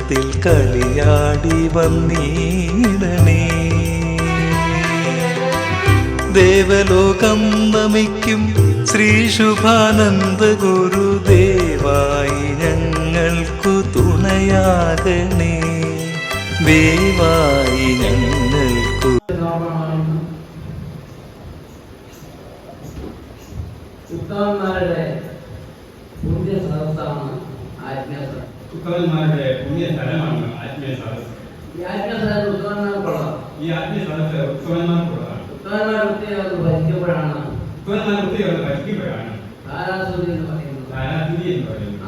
സ്വർഗത്തിൽ കളിയാടി വന്നിടണേ. ദേവലോകം നമിക്കും ശ്രീ ശുഭാനന്ദ ഗുരുദേവായി ഞങ്ങൾക്കു തുണയാകണേ. ദേവായി ഞങ്ങൾക്കു ഉത്തമന്മാരുടെ പുണ്യ സദസ്സാണ് ആത്മീയ സദസ്. ഉത്തമന്മാരുടെ പുണ്യ സ്ഥലമാണ് ആത്മീയ സദസ്. ഈ ആത്മീയ സദസ് ഉത്തമന്മാർക്കുള്ളതാണ്. ഈ ആത്മീയ സദസ് ഉത്തമന്മാർക്കുള്ളതാണ്. ഉത്തമന്മാർ വൃത്തികൾ ഭരിക്കുമ്പോഴാണ് താരാസുതി എന്ന് പറയുന്നത്.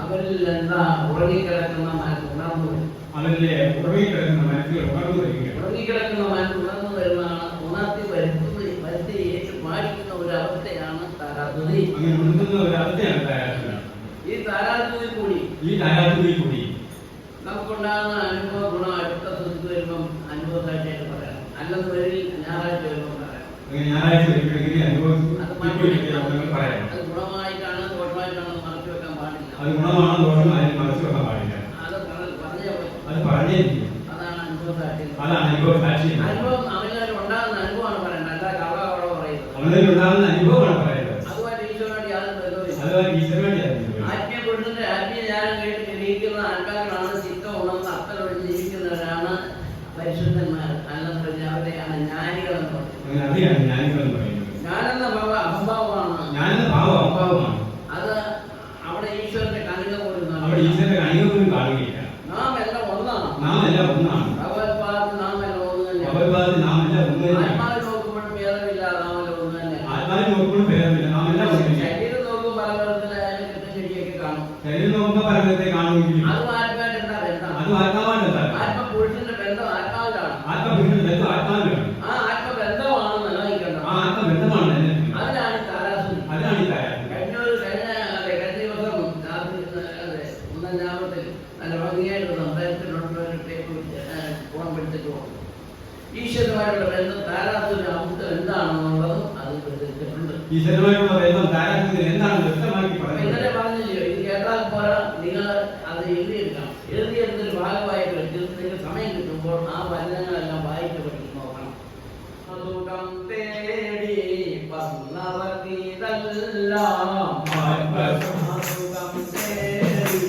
അവരിൽ എന്താ ഉറങ്ങിക്കിടക്കുന്ന മനസ്സ് ഉണർന്നു വരും. അവരിലെ ഉറങ്ങിക്കിടക്കുന്ന മനസ്സുകൾ ഉണർന്നു വരിക. ഉറങ്ങിക്കിടക്കുന്ന മനസ്സ് ഉണർന്നു വരുന്നതാണ്. ഉണർത്തി വരുത്തി ഏറ്റു പാടിക്കുന്ന ഒരു അവസ്ഥയാണ് താരാസുതി. അങ്ങനെ ഉണർത്തുന്ന ഒരു അവസ്ഥയാണ് താരാസുതി. ഈ താരാസുതി കൂടി നമുക്കുണ്ടാകുന്ന അനുഭവ ഗുണം അടുത്ത സുഖത്ത് വരുമ്പം അനുഭവസാക്ഷിയായിട്ട് പറയാം. അല്ലെന്ന് വരിൽ ഞായറാഴ്ച വരുമ്പം പറയാം. അത് ഗുണമായിട്ടാണ് ദോഷമായിട്ടാണ് മറച്ചു വെക്കാൻ പാടില്ല. അത് ഗുണമാണ് ദോഷമായി മറച്ചു വെക്കാൻ പാടില്ല. അത് പറഞ്ഞിരിക്കും. അതാണ് അനുഭവസാക്ഷി. അനുഭവം അവനിൽ ഉണ്ടാകുന്ന അനുഭവമാണ് പറയേണ്ടത്, അല്ല കവള പറയുന്നത്. അവനിൽ ഉണ്ടാകുന്ന അനുഭവമാണ് പറയുന്നത്. അതുമായിട്ട് ഈശോയോട് യാതൊരു ബന്ധവുമില്ല. ആത്മീയ പുരുഷന്റെ ആത്മീയ ജ്ഞാനം കേട്ട് ഗ്രഹിക്കുന്ന ആൾക്കാരാണ് ചിത്തം ഉണർന്ന് അർത്ഥം ജീവിക്കുന്നവരാണ് പരിശുദ്ധന്മാർ. അല്ലെന്ന് പറഞ്ഞാൽ അവരെയാണ് ജ്ഞാനികൾ എന്ന് പറയുന്നത്. ജ്ഞാനെന്ന അഭാവമാണ്. അത് അവിടെ ഈശ്വരന്റെ കണിക പോലും കാണില്ല. നാം എല്ലാം ഒന്നാണ്. ഭഗവത്പാദത്തിൽ നാം എല്ലാം ഒന്ന് തന്നെ. ആത്മാവിൽ നോക്കുമ്പോഴും ഭേദമില്ല, നാം എല്ലാം ഒന്ന് തന്നെ. ശരീരം നോക്കും പല തരത്തിലെ ചെടിയൊക്കെ കാണും. അതും ആത്മാവായിട്ട് എന്താ ബന്ധം? ആത്മപുരുഷന്റെ ബന്ധം ആത്മാവിലാണ്. ആ ആത്മബന്ധമാണ് നിലനിൽക്കേണ്ടത്. അതിനാണ് താരാസുതി. കഴിഞ്ഞ ദിവസം ഒന്നാമത്തിൽ നല്ല ഭംഗിയായിട്ട് സംസാരത്തിലുള്ളൊരു ടേപ്പ് ഫോൺ പിടിച്ചിട്ട് പോകും. ഈശ്വരമായിട്ടുള്ള ബന്ധം താരാസുതി അവസ്ഥ എന്താണെന്നുള്ളതും അത് പ്രചരിച്ചിട്ടുണ്ട്. ഇന്നലെ പറഞ്ഞില്ലയോ, ഇത് കേട്ടാൽ പോരാ, നിങ്ങൾ അത് എഴുതിയെടുക്കണം. എഴുതിയെടുത്തൊരു ഭാഗമായിട്ട് വെച്ച് നിങ്ങൾക്ക് സമയം കിട്ടുമ്പോൾ ആ വചനങ്ങളെല്ലാം വായിച്ച് പഠിച്ച് നോക്കണം. സുഖം തേടി വന്നവർക്കിതെല്ലാം സുഖം തേടി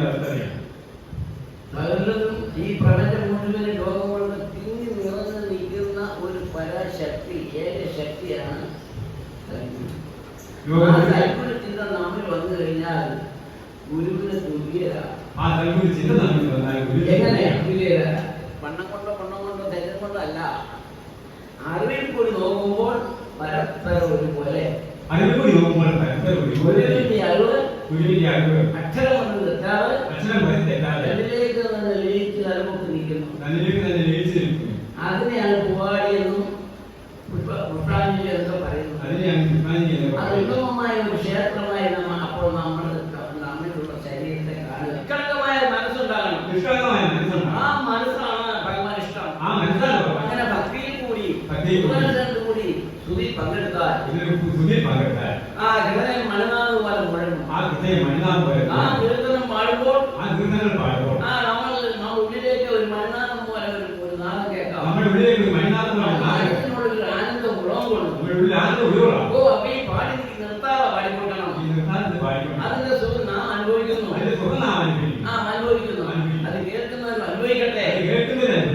വ്യവസ്ഥയാണ്. സകലതും ഈ പ്രപഞ്ചം മുഴുവൻ ലോകം കൊണ്ട് തിങ്ങി നിറഞ്ഞു നിൽക്കുന്ന ഒരു പരാശക്തി, ഏകശക്തിയാണ് സൽഗുരു ചിന്ത നമ്മിൽ വന്നു കഴിഞ്ഞാൽ ഗുരുവിന് തുല്യരാണ്. എങ്ങനെയാണ് തുല്യരാണ്? പണം കൊണ്ടോ തെറ്റം കൊണ്ടോ അല്ല, അറിവിൽ കൂടി നോക്കുമ്പോൾ പരസ്പരം ഒരുപോലെ. ഗുരുവിന്റെ അറിവ് അക്ഷരം കൊണ്ട് തെറ്റാതെ അതിലേക്ക് തന്നെ ലയിച്ച് നിലനിൽക്ക് നിൽക്കുന്നു. അതിനെയാണ് പൂവാടിയെന്നും പുഷ്പാഞ്ജലി എന്നൊക്കെ പറയുന്നത്. അത് ഉത്തമമായ ഒരു ക്ഷേത്രമായി അപ്പോൾ നമ്മളിലുള്ള ശരീരത്തെ കാണുക. നിഷ്കളങ്കമായ മനസ്സുണ്ടാകണം. ആ മനസ്സാണ് ഭഗവാൻ ഇഷ്ടം. അങ്ങനെ ഭക്തിയിൽ കൂടി കൂടി സ്തുതി പങ്കെടുത്താൽ ആ ഹൃദയം മണിനാഥ് പോലെ മുഴങ്ങും. ആ കീർത്തനം പാടുമ്പോൾ നമ്മൾ ഉള്ളിലേക്ക് ഒരു മണിനാഥം പോലെ ഒരു നാദം കേൾക്കാം. മനസ്സിനോടൊരു ആനന്ദം ഉളവും കൊള്ളും. ഓ അപ്പൊ ഈ പാടി നിർത്താതെ പാടിക്കൊണ്ടണം. അതിന്റെ സുഖം നാം അനുഭവിക്കുന്നു. അനുഭവിക്കുന്നു. അത് കേൾക്കുന്നവരും അനുഭവിക്കട്ടെ.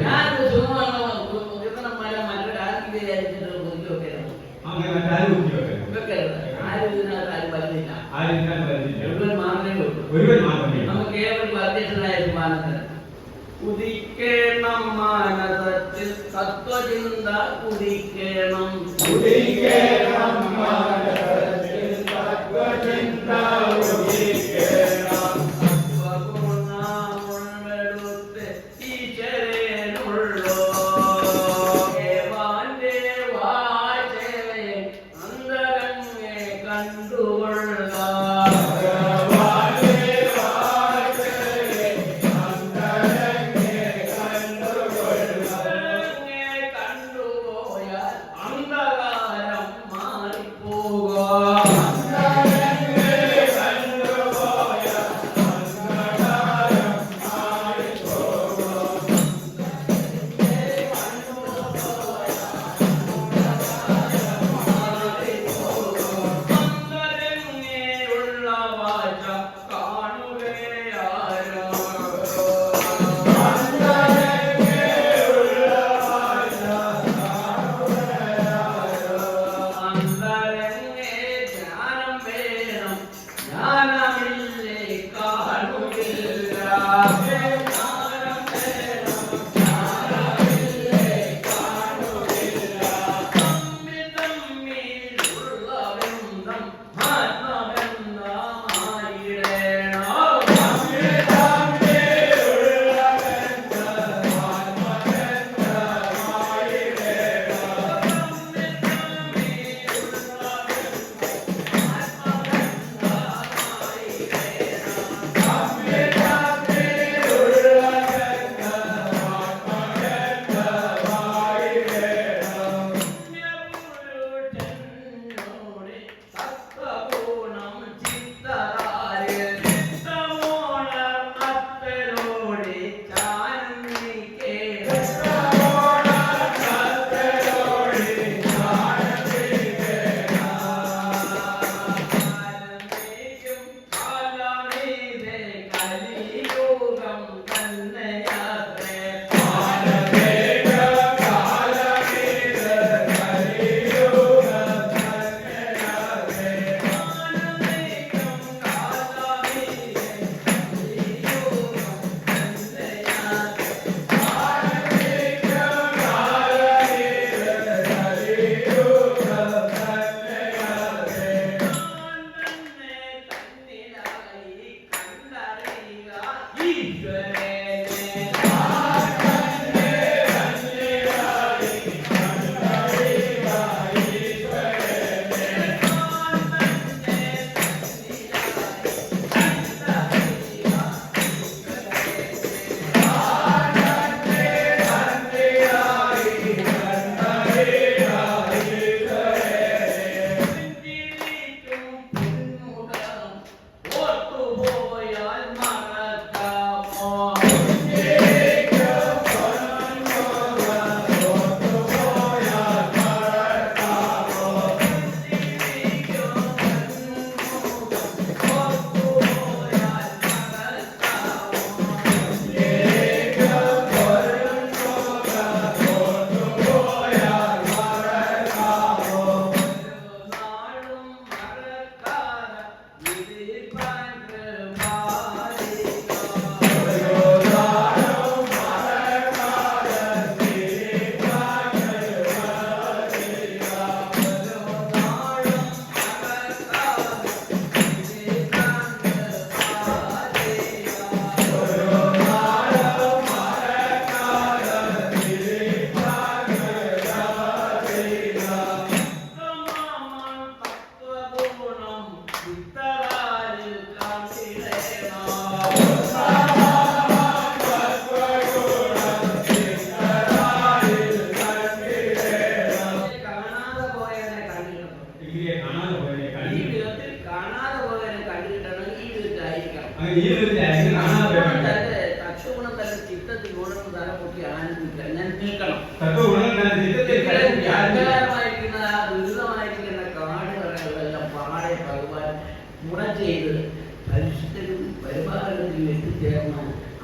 ഞാൻ സുഖമാണ് കീർത്തനം പാടാൻ മറ്റൊരു ആർക്കും വിചാരിച്ചിട്ട് ആരും ഇതിനകത്ത് ആരും വരുന്നില്ല. ഒരുവൻ മാത്രമേ ഉള്ളൂ. നമുക്ക് ഏവർക്കും അധ്യക്ഷനായ വിമാനത്തിന് ഉദിക്കണം മാനസത്തിൽ തത്വചിന്ത ഉദിക്കണം. Oh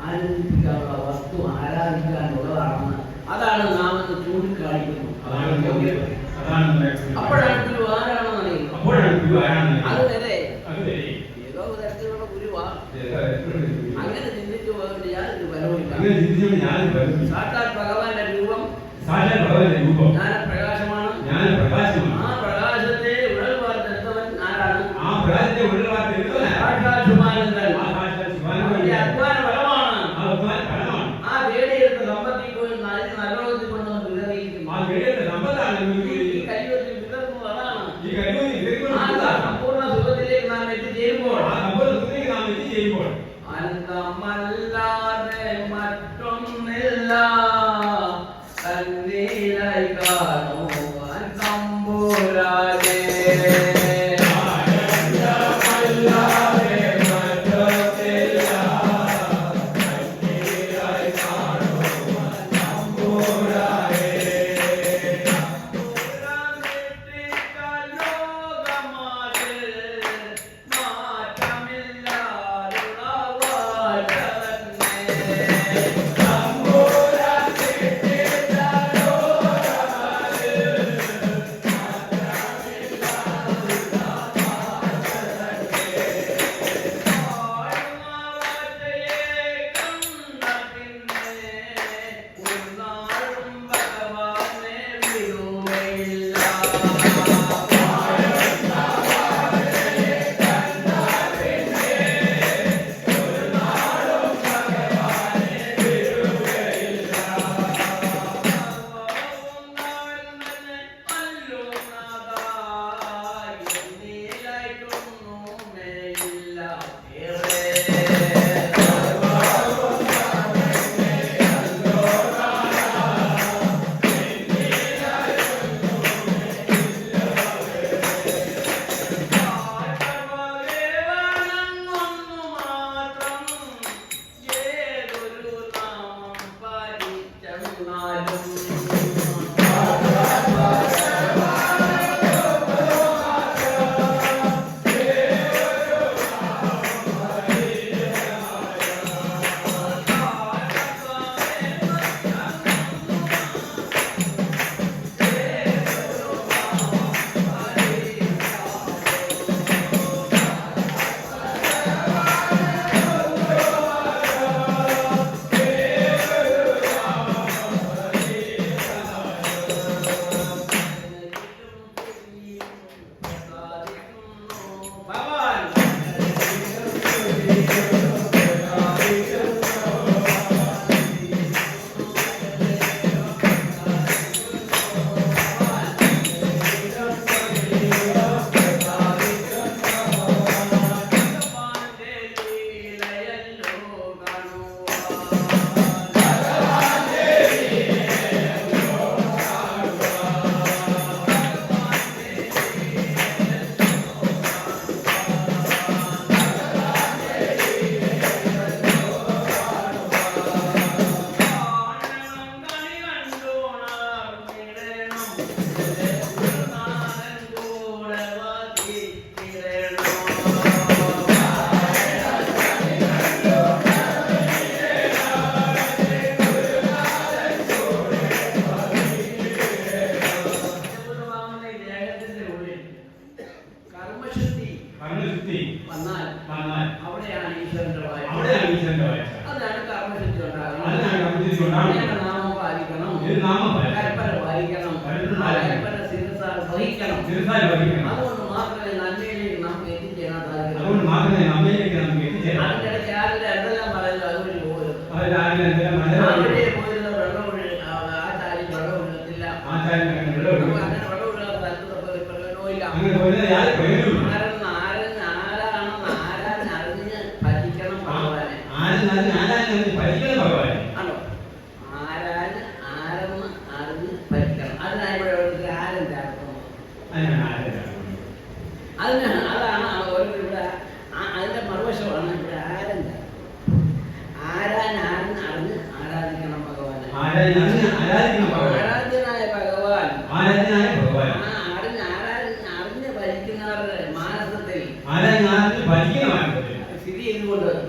ആനന്ദിപ്പിക്കാനുള്ള വസ്തു ആരാധിക്കാനുള്ളതാണെന്ന് അതാണ് നാം എന്ന് ചൂണ്ടിക്കാണിക്കുന്നു. അപ്പോഴാണ് ഗുരു ആരാണെന്ന് അറിയുന്നത്. അതുവരെ ഏതോ തരത്തിലുള്ള ഗുരുവാ അങ്ങനെ ചിന്തിച്ചു പോകേണ്ട യാതൊരു ഫലവുമില്ല. സാക്ഷാൽ ഭഗവാന്റെ രൂപം ജ്ഞാനപ്രകാശമാണ്. ആ പ്രകാശത്തെ ഉടൽവാർത്തെടുത്തവൻ ആരാണ്? സാക്ഷാത്മാനന്ദൻ. അധ്വാന ഫലമാണ്. ആ നേടിയെടുത്ത സമ്പത്തിൽ പോയി നല്ലോകത്തിൽ കൊണ്ടുവന്ന് വിതറിയിരിക്കുന്നു. ഈ കലിയുഗത്തിൽ വിതർക്കുന്നത് അതാണ്. ആ സമ്പൂർണ്ണ സുഖത്തിലേക്ക് നാം എത്തിച്ചേരുമ്പോൾ ആനന്ദമല്ലാതെ മറ്റൊന്നില്ല തന്നീലായി കാണുവാൻ തമ്പുരാനേ.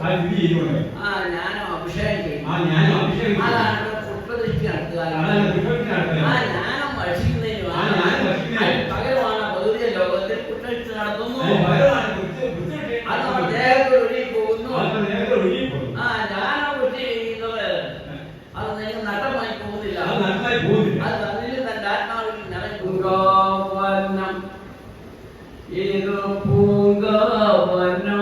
ആ ആ സ്ഥിതി ചെയ്യുന്നുണ്ട്. ആ ജ്ഞാനം അഭിഷേകം ചെയ്യും. ആ ജ്ഞാനം അഭിഷേകം അതാണ് പുഷ്പദൃഷ്ടി നടത്തുക. അതാണ് പുഷ്പദൃഷ്ടി നടത്തുക. ആ ജ്ഞാനം വർഷിക്കുന്നതിന് പകരമാണ് ഭൗതിക ലോകത്തിൽ പുഷ്പദൃഷ്ടി നടത്തുന്നു. അത് നമ്മുടെ ദേഹത്തോട് ഒഴുകി പോകുന്നു. ആ ജ്ഞാനം വൃത്തി ചെയ്യുന്നത് അത് നിങ്ങൾ നഷ്ടമായി പോകുന്നില്ല. അത് തന്നിൽ തന്റെ ആത്മാവിൽ നിറയ്ക്കും. ഇത് പൂങ്കാവനോ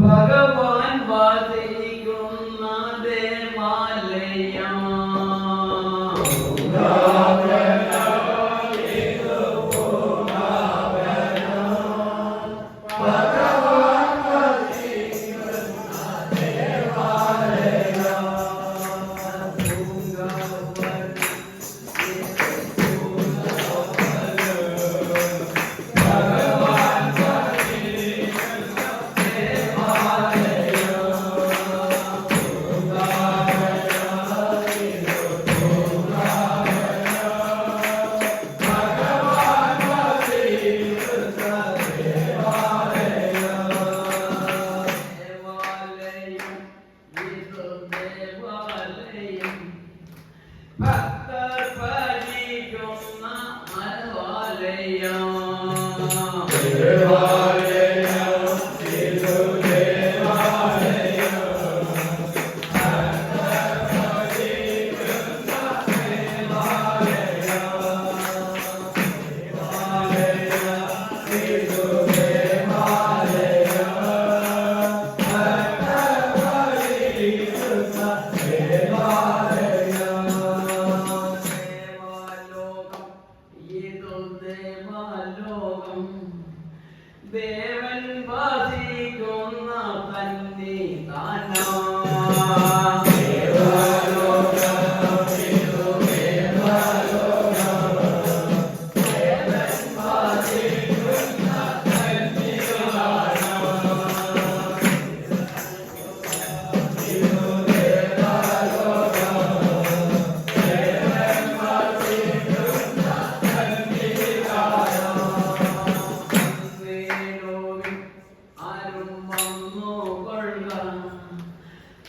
ഭഗവാൻ വാസിക്കുന്ന ദേവാലയം. ദേവൻ വാസിക്കുന്ന തന്നെ താനോ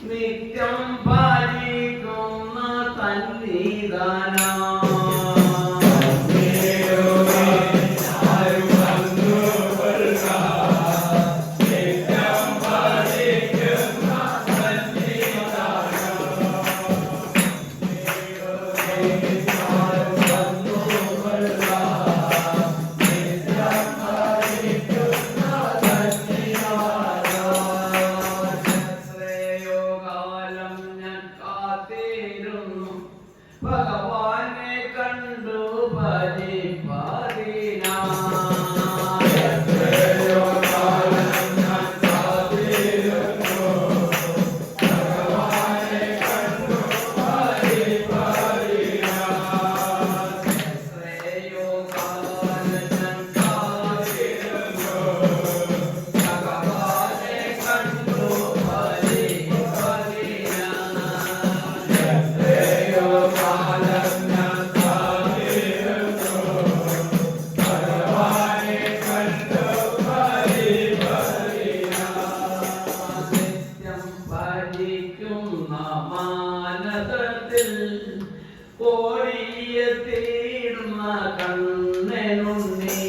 നിത്യം പാലിക്കുന്ന തന്നിദാനോ ഭഗവാനെ കണ്ടു പരിപാലിനാ മാനസത്തിൽ കോടിയെത്തിയിടുന്ന കണ്ണനുണ്ണി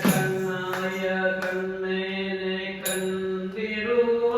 കണ്ണായ കണ്ണനെ കണ്ടിടുവാൻ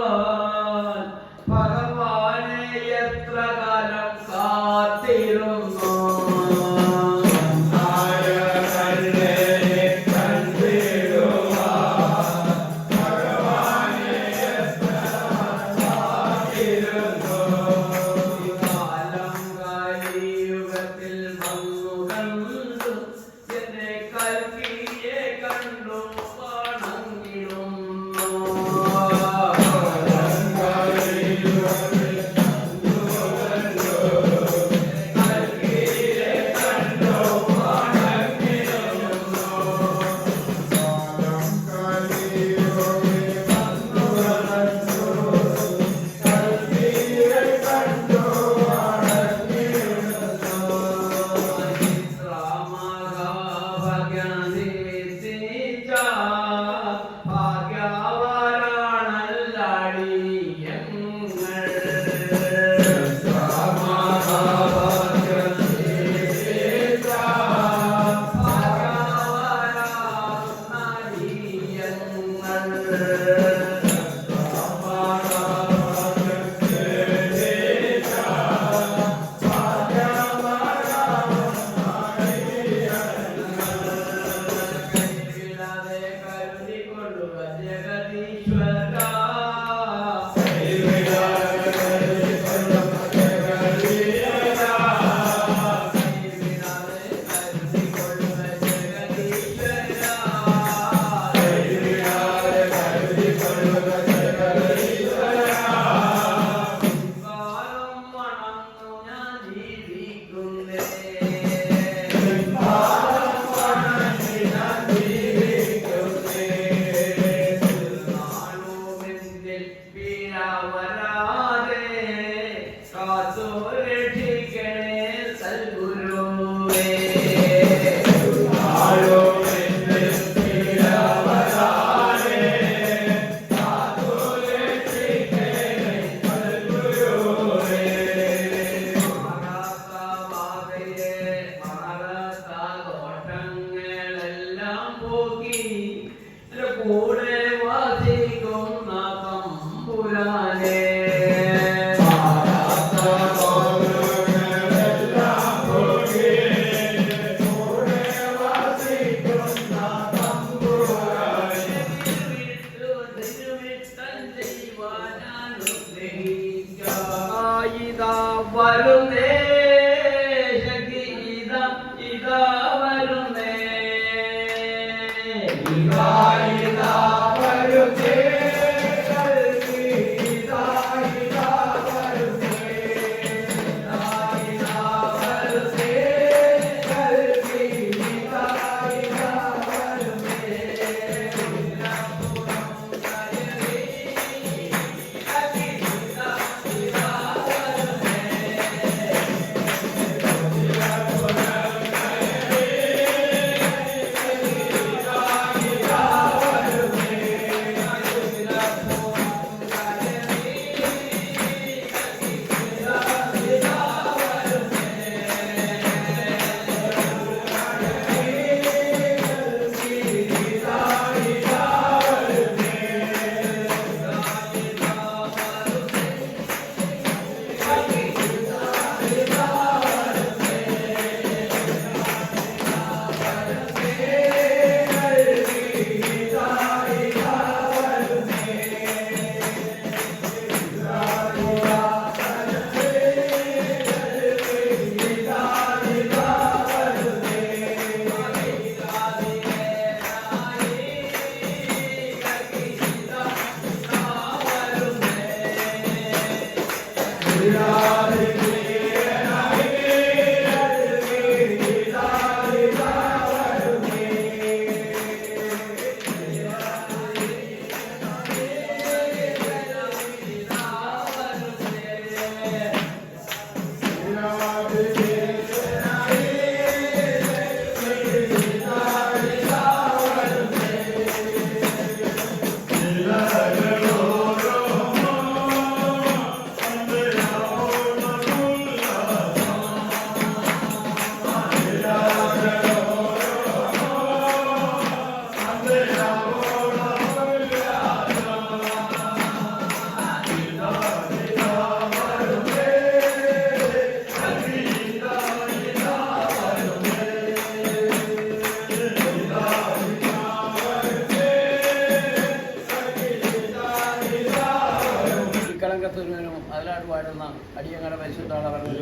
അടിയങ്ങളുടെ പരിശുദ്ധമാണ് പറഞ്ഞത്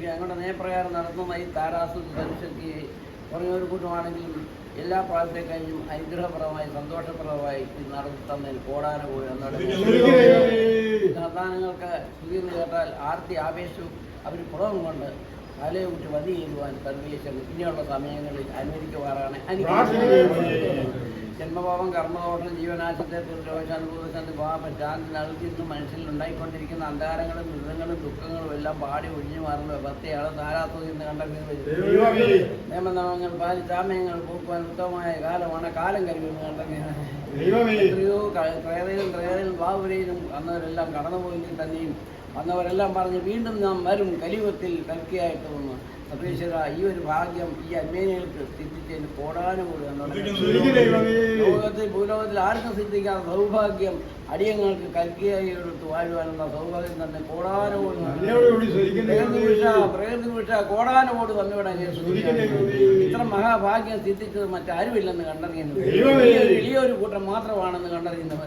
ഞങ്ങളുടെ നയപ്രകാരം നടത്തുന്ന ഈ താരാസു പരിശുദ്ധി കുറഞ്ഞൊരു കൂട്ടമാണെങ്കിലും എല്ലാ പ്രാവശ്യത്തെ കഴിഞ്ഞും അനുഗ്രഹപ്രദമായി സന്തോഷപ്രദമായി ഇത് നടത്തുന്നതിൽ കോടാന പോയി സന്താനങ്ങൾക്ക് സുഖീർന്ന് കേട്ടാൽ ആർത്തി ആവേശവും അവർ പുറവും കൊണ്ട് തലയെ കുറിച്ച് വധി ചെയ്യുവാൻ സർവീശൻ ഇനിയുള്ള സമയങ്ങളിൽ അനുവദിക്കുവാറാണ് ജന്മഭാവം കർമ്മദോഷം ജീവനാശത്തെ രോഷാനുഭൂതശാന്തി ഭാവശാന്തി നൽകിയിട്ട് മനുഷ്യനിൽ ഉണ്ടായിക്കൊണ്ടിരിക്കുന്ന അന്ധകാരങ്ങളും മൃഗങ്ങളും ദുഃഖങ്ങളും എല്ലാം പാടി ഒഴിഞ്ഞു മാറുന്ന വ്യവസ്ഥയാണ് താരാത്വം എന്ന് കണ്ടെത്തുന്നത്. നിയമനിയമങ്ങൾ പാലിച്ചാമയങ്ങൾ പൂക്കുവാൻ ഉത്തമമായ കാലമാണ് കാലം കഴിയുമെന്ന് കണ്ടെത്തുന്നത്. എത്രയോ ത്രേതയിലും ബാബുരയിലും വന്നവരെല്ലാം കടന്നുപോയെങ്കിൽ തന്നെയും വന്നവരെല്ലാം പറഞ്ഞ് വീണ്ടും നാം വരും കലിയുഗത്തിൽ കൽക്കിയായിട്ട് വന്നു. സർവേശ്വര, ഈ ഒരു ഭാഗ്യം ഈ അന്വേനികൾക്ക് സിദ്ധിച്ചതിന് കോടാനുകൂടി ഭൂലോകത്തിൽ ആർക്കും സിദ്ധിക്കാത്ത സൗഭാഗ്യം അടിയങ്ങൾക്ക് കൽക്കിയായി എടുത്ത് വാഴുവാനുള്ള സൗഭാഗ്യം തന്നെ കോടാനുകൂടി പ്രകൃതി വിഷ കോടാനുകൂടി തന്നുവിടാൻ ഇത്ര മഹാഭാഗ്യം സിദ്ധിച്ചത് മറ്റാരുമില്ലെന്ന് കണ്ടറിയുന്നത് വലിയൊരു കൂട്ടം മാത്രമാണെന്ന് കണ്ടറിയുന്നത്.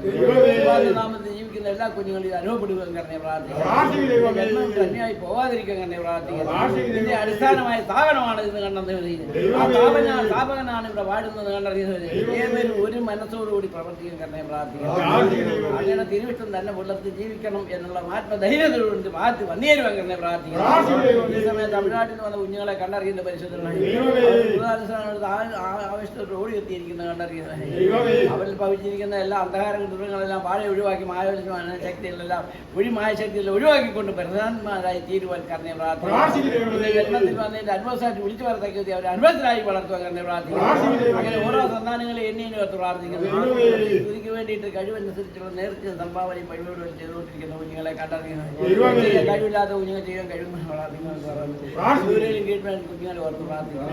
നാമത്തിൽ ജീവിക്കുന്ന എല്ലാ കുഞ്ഞുങ്ങളും അനുഭവപ്പെടുവാൻ തന്നെ പ്രാർത്ഥിക്കുന്നു. ജന്മം തന്നെയായി പോകാതിരിക്കാൻ തന്നെ പ്രാർത്ഥിക്കുന്നു. ഇതിന്റെ അടിസ്ഥാനമായ സ്ഥാപനമാണ് ഇത് കണ്ടെത്തുന്നത്. ആ സ്ഥാപകനാണ് ഇവിടെ വാഴുന്നത് കണ്ടറിയുന്നത്. ഏതൊരു ഒരു മനസ്സോടുകൂടി പ്രവർത്തിക്കാൻ തന്നെ പ്രാർത്ഥിക്കുന്നു. അങ്ങനെ തിരുവിഷ്ടം തന്നെ പുലർത്തി ജീവിക്കണം എന്നുള്ള ആത്മധൈര്യത്തോട് മാറ്റി വന്നേരുവാൻ തന്നെ പ്രാർത്ഥിക്കുന്നു. ഈ സമയത്ത് തമിഴ്നാട്ടിൽ നിന്ന് വന്ന കുഞ്ഞുങ്ങളെ കണ്ടറിയുന്ന പരിശുദ്ധനാണ് ആവശ്യത്തോട് ഓടി എത്തിയിരിക്കുന്നത് കണ്ടറിയുന്നത്. അവരിൽ ഭവിച്ചിരിക്കുന്ന എല്ലാ അന്ധകാര ദുഃഖങ്ങളെല്ലാം പാടെ ഒഴിവാക്കി മായാവലിക്കുന്ന ശക്തികളെല്ലാം മായശക്തികളെല്ലാം ഒഴിവാക്കിക്കൊണ്ട് പ്രധാനന്മാരായി തീരുവാൻ കർണയെ പ്രാർത്ഥിക്കുന്നു. ജന്മത്തിൽ വന്നതിന്റെ അനുഭവസായിട്ട് വിളിച്ചു വളർത്താക്കി അവർ അനുഭവത്തിലായി വളർത്തുവാൻ കർണയെ പ്രാർത്ഥിക്കുന്നു. അങ്ങനെ ഓരോ സന്താനങ്ങളെ എണ്ണിയും പ്രാർത്ഥിക്കുന്നു. ഇതിക്ക് വേണ്ടിയിട്ട് കഴിവനുസരിച്ചുള്ള നേർച്ച സംഭാവനയും വഴിപാടുകൾ ചെയ്തുകൊണ്ടിരിക്കുന്ന കുഞ്ഞുങ്ങളെ കണ്ടറിയുന്നത്. കഴിവില്ലാത്ത കുഞ്ഞുങ്ങൾ ചെയ്യാൻ കഴിയുന്ന കുഞ്ഞുങ്ങളെ ഓർത്ത് പ്രാർത്ഥിക്കുന്നു.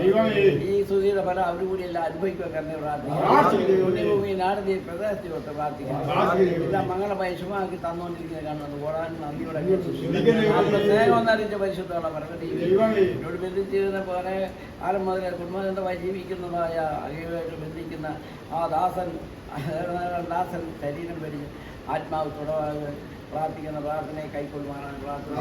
ഈ സ്തുതിയുടെ ഫലം അവർ കൂടി എല്ലാം അനുഭവിക്കുവാൻ കർണയെ പ്രാർത്ഥിക്കുന്നു. പുണ്യഭൂമി നാടിന്റെ പ്രദേശത്തെ ഓർത്ത് പ്രാർത്ഥിക്കുന്നു. എല്ലാം മംഗളമായി ശുഭമാക്കി തന്നുകൊണ്ടിരിക്കുന്നത് കാണുന്നത് ഓടാൻ നന്ദിയോടെ സ്നേഹമെന്നറിയിച്ച പരിശുദ്ധമുള്ള എന്നോട് ബന്ധിച്ചിരുന്ന പോലെ ആരും മുതൽ കുടുംബബന്ധമായി ജീവിക്കുന്നതായ അകയുമായിട്ട് ബന്ധിക്കുന്ന ആ ദാസൻ ശരീരം വരിഞ്ഞ് ആത്മാവ് തുടവാകുക പ്രാർത്ഥിക്കുന്ന പ്രാർത്ഥനയെ കൈക്കൊള്ളുവാനാണ് പ്രാർത്ഥന.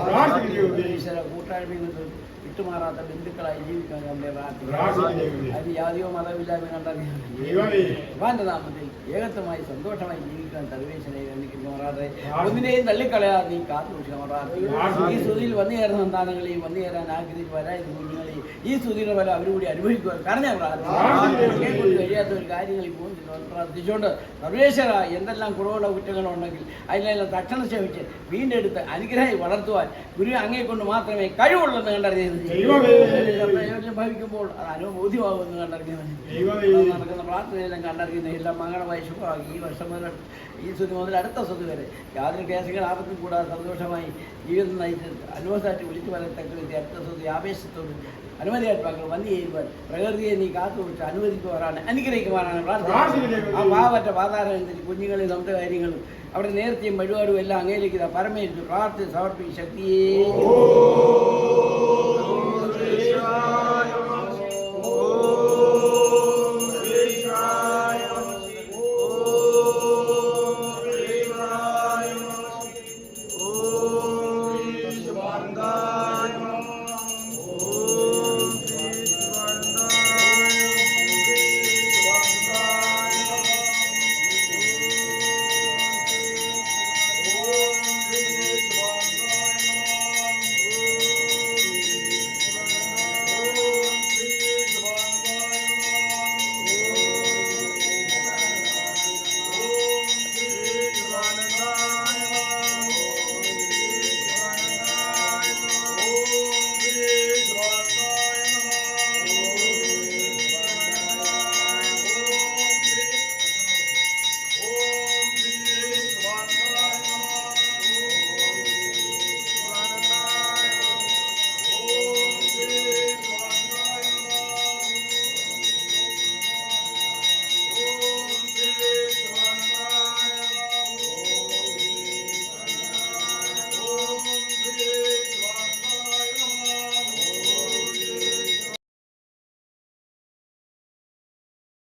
ഈശ്വര കൂട്ടായ്മയിൽ നിന്ന് വിട്ടുമാറാത്ത ബന്ധുക്കളായി ജീവിക്കാൻ കണ്ടേ പ്രാർത്ഥിക്കുന്നു. അത് ജാതിയോ മതമില്ലായ്മ കണ്ടറിയാൻ നാമത്തിൽ ഏകത്വമായി സന്തോഷമായി ജീവിക്കാൻ സർവേശ്വരനെ വേണ്ടിക്കുന്നവരാതെ ഒന്നിനെയും തള്ളിക്കളയാതെ നീ കാത്തുസൂക്ഷിക്കുന്നവരാതെ ഈ സ്തുതിയിൽ വന്നു ചേർന്ന സന്താനങ്ങളെയും വന്നു ചേരാൻ ആഗ്രഹിച്ച് വരായിരുന്നു കുഞ്ഞുങ്ങളെയും ഈ സ്തുതിയുടെ ഫലം അവരുകൂടി അനുഭവിക്കുവാൻ കാരണം പ്രാർത്ഥിക്കുന്നു. കഴിയാത്ത ഒരു കാര്യങ്ങളിൽ പ്രാർത്ഥിച്ചുകൊണ്ട് സർവേശ്വര എന്തെല്ലാം കുറവുള്ള കുറ്റങ്ങളുണ്ടെങ്കിൽ അതിലെല്ലാം തക്ഷണം ക്ഷമിച്ച് വീണ്ടെടുത്ത് അനുഗ്രഹമായി വളർത്തുവാൻ ഗുരു അങ്ങേ കൊണ്ട് മാത്രമേ കഴിവുള്ളെന്ന് കണ്ടറിയുന്നത്. ഭവിക്കുമ്പോൾ അത് അനുഭൂതിയാകുമെന്ന് കണ്ടറിയുന്നത്. നടക്കുന്ന പ്രാർത്ഥനയെല്ലാം കണ്ടറിയുന്നത് എല്ലാം മംഗളമായി ശുഭമാക്കി ഈ വർഷം മുതൽ ഈ സ്തുതി മുതൽ അടുത്ത സ്തുതി വരെ യാതൊരു കേസുകൾ ആപത്തും കൂടാതെ സന്തോഷമായി ജീവിതം നയിച്ച് അനുഭവസായിട്ട് വിളിച്ചു വരത്തക്ക വിധി അടുത്ത സ്തുതി ആവേശത്തോട് അനുമതിയായിട്ട് വന്നു ചെയ്യുവാൻ പ്രകൃതിയെ നീ കാത്തുപിടിച്ച് അനുവദിക്കുവാനാണ് അനുഗ്രഹിക്കുവാനാണ് പ്രാർത്ഥന. ആ പാവറ്റ പാതാരം കുഞ്ഞുങ്ങളെ നമ്മുടെ കാര്യങ്ങളും അവിടെ നേർച്ചയും വഴിപാടും എല്ലാം അങ്ങയിലേക്ക് പരമേശ്വരൻ പ്രാർത്ഥന സമർപ്പിക്കും ശക്തിയേ